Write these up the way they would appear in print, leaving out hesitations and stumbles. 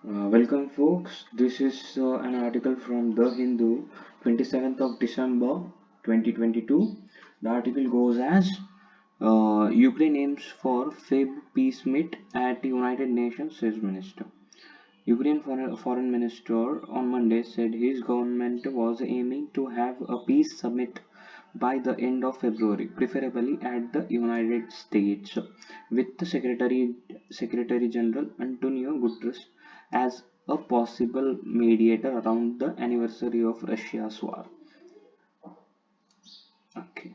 Welcome, folks. This is an article from The Hindu, 27th of December 2022. The article goes as Ukraine aims for peace meet at United Nations, says Minister. Ukraine Foreign Minister on Monday said his government was aiming to have a peace summit by the end of February, preferably at the United States, with the Secretary General Antonio Guterres as a possible mediator around the anniversary of Russia's war. Okay.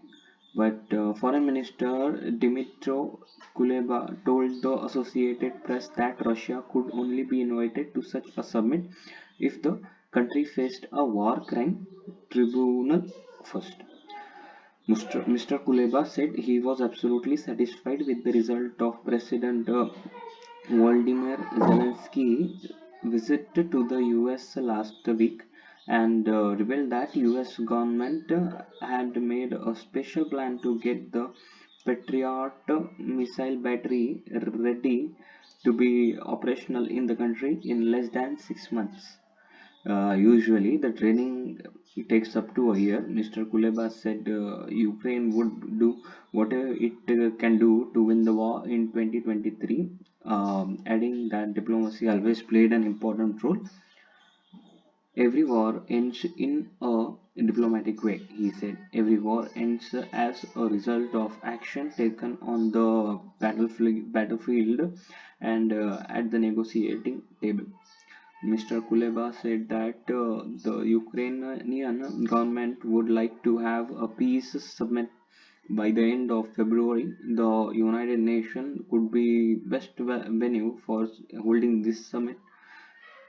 But Foreign Minister Dmytro Kuleba told the Associated Press that Russia could only be invited to such a summit if the country faced a war crime tribunal first. Mr. Kuleba said he was absolutely satisfied with the result of President Volodymyr Zelensky's visit to the US last week and revealed that US government had made a special plan to get the Patriot missile battery ready to be operational in the country in less than 6 months. Usually, the training takes up to a year. Mr. Kuleba said Ukraine would do whatever it can do to win the war in 2023, adding that diplomacy always played an important role. Every war ends in a diplomatic way, he said. Every war ends as a result of action taken on the battlefield and at the negotiating table. Mr. Kuleba said that the Ukrainian government would like to have a peace summit by the end of February. The United Nations could be best venue for holding this summit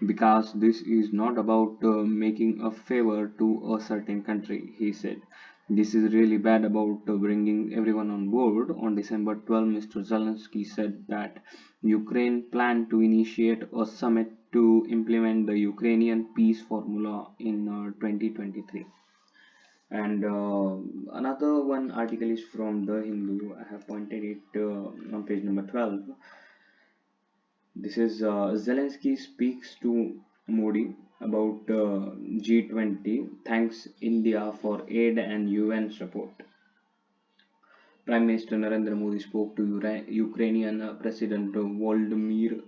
because this is not about making a favor to a certain country, he said. This is really bad about bringing everyone on board. On December 12, Mr. Zelensky said that Ukraine planned to initiate a summit to implement the Ukrainian peace formula in 2023. And another one article is from The Hindu. I have pointed it on page number 12. This is Zelensky speaks to Modi about G20, thanks India for aid and UN support. Prime Minister Narendra Modi spoke to Ukrainian President Volodymyr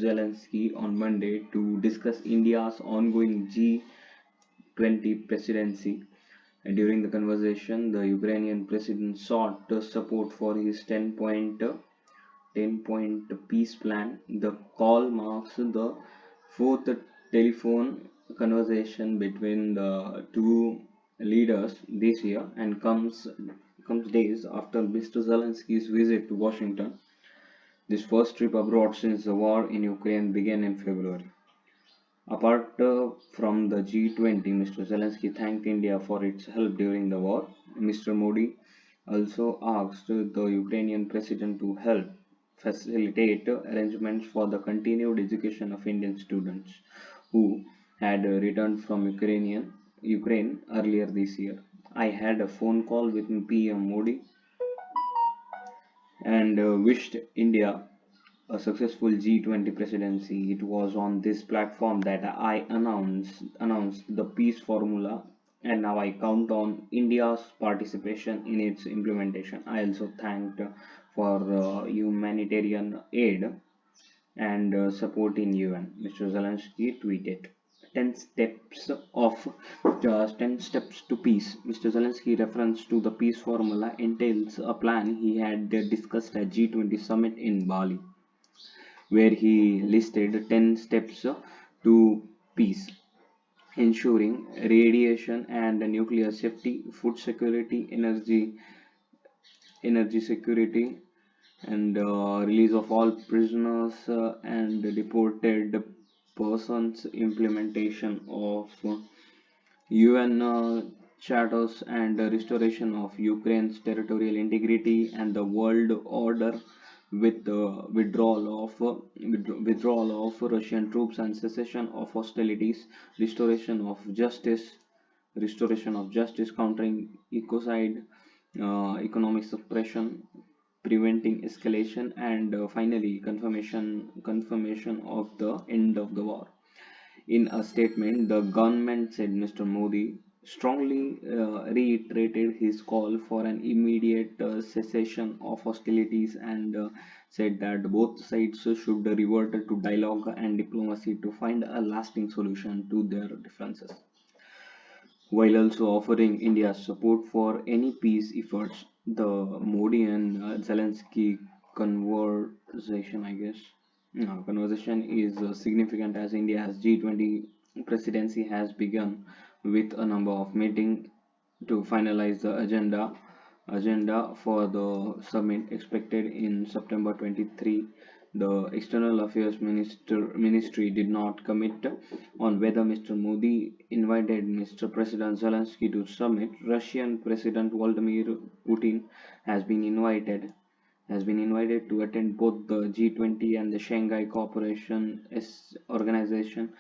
Zelensky on Monday to discuss India's ongoing G20 presidency. And during the conversation, the Ukrainian president sought support for his 10-point peace plan. The call marks the fourth telephone conversation between the two leaders this year and comes days after Mr. Zelensky's visit to Washington. This first trip abroad since the war in Ukraine began in February. Apart from the G20, Mr. Zelensky thanked India for its help during the war. Mr. Modi also asked the Ukrainian president to help facilitate arrangements for the continued education of Indian students who had returned from Ukraine earlier this year. I had a phone call with PM Modi and wished India a successful G20 presidency. It was on this platform that I announced the peace formula, and now I count on India's participation in its implementation. I also thanked for humanitarian aid and support in UN. Mr. Zelensky tweeted. 10 steps of 10 steps to peace. Mr. Zelensky reference to the peace formula entails a plan he had discussed at G20 summit in Bali, where he listed 10 steps to peace, ensuring radiation and nuclear safety, food security, energy security, and release of all prisoners and deported persons, implementation of UN charters, and restoration of Ukraine's territorial integrity and the world order with the withdrawal of Russian troops and cessation of hostilities, restoration of justice, countering ecocide, economic suppression, preventing escalation, and finally confirmation of the end of the war. In a statement, the government said Mr. Modi strongly reiterated his call for an immediate cessation of hostilities and said that both sides should revert to dialogue and diplomacy to find a lasting solution to their differences, while also offering India's support for any peace efforts. The Modi and Zelensky conversation, I guess, conversation is significant as India's G20 presidency has begun with a number of meetings to finalize the agenda for the summit expected in September 23. The External Affairs Ministry did not commit on whether Mr. Modi invited Mr. President Zelensky to summit. Russian President Vladimir Putin has been invited to attend both the G20 and the Shanghai Cooperation Organization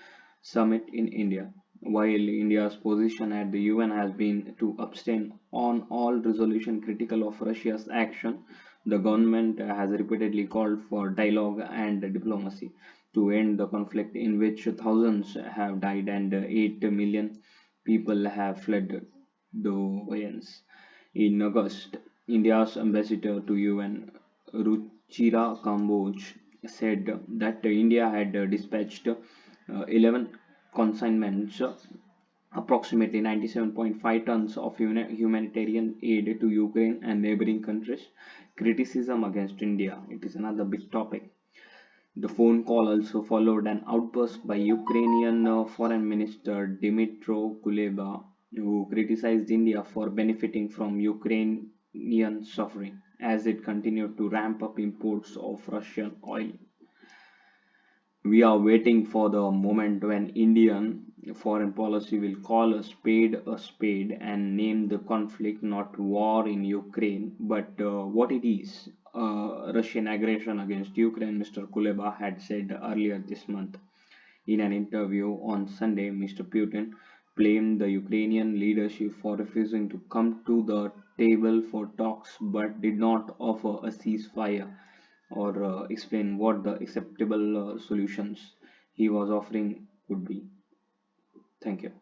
summit in India. While India's position at the UN has been to abstain on all resolution critical of Russia's action, the government has repeatedly called for dialogue and diplomacy to end the conflict in which thousands have died and 8 million people have fled the violence. In August, India's ambassador to UN, Ruchira Kamboj, said that India had dispatched 11 consignments, approximately 97.5 tons of humanitarian aid to Ukraine and neighboring countries. Criticism against India. It is another big topic. The phone call also followed an outburst by Ukrainian Foreign Minister Dmytro Kuleba, who criticized India for benefiting from Ukrainian suffering as it continued to ramp up imports of Russian oil. We are waiting for the moment when Indian foreign policy will call a spade and name the conflict not war in Ukraine, but what it is, Russian aggression against Ukraine, Mr. Kuleba had said earlier this month. In an interview on Sunday, Mr. Putin blamed the Ukrainian leadership for refusing to come to the table for talks but did not offer a ceasefire or explain what the acceptable solutions he was offering would be. Thank you.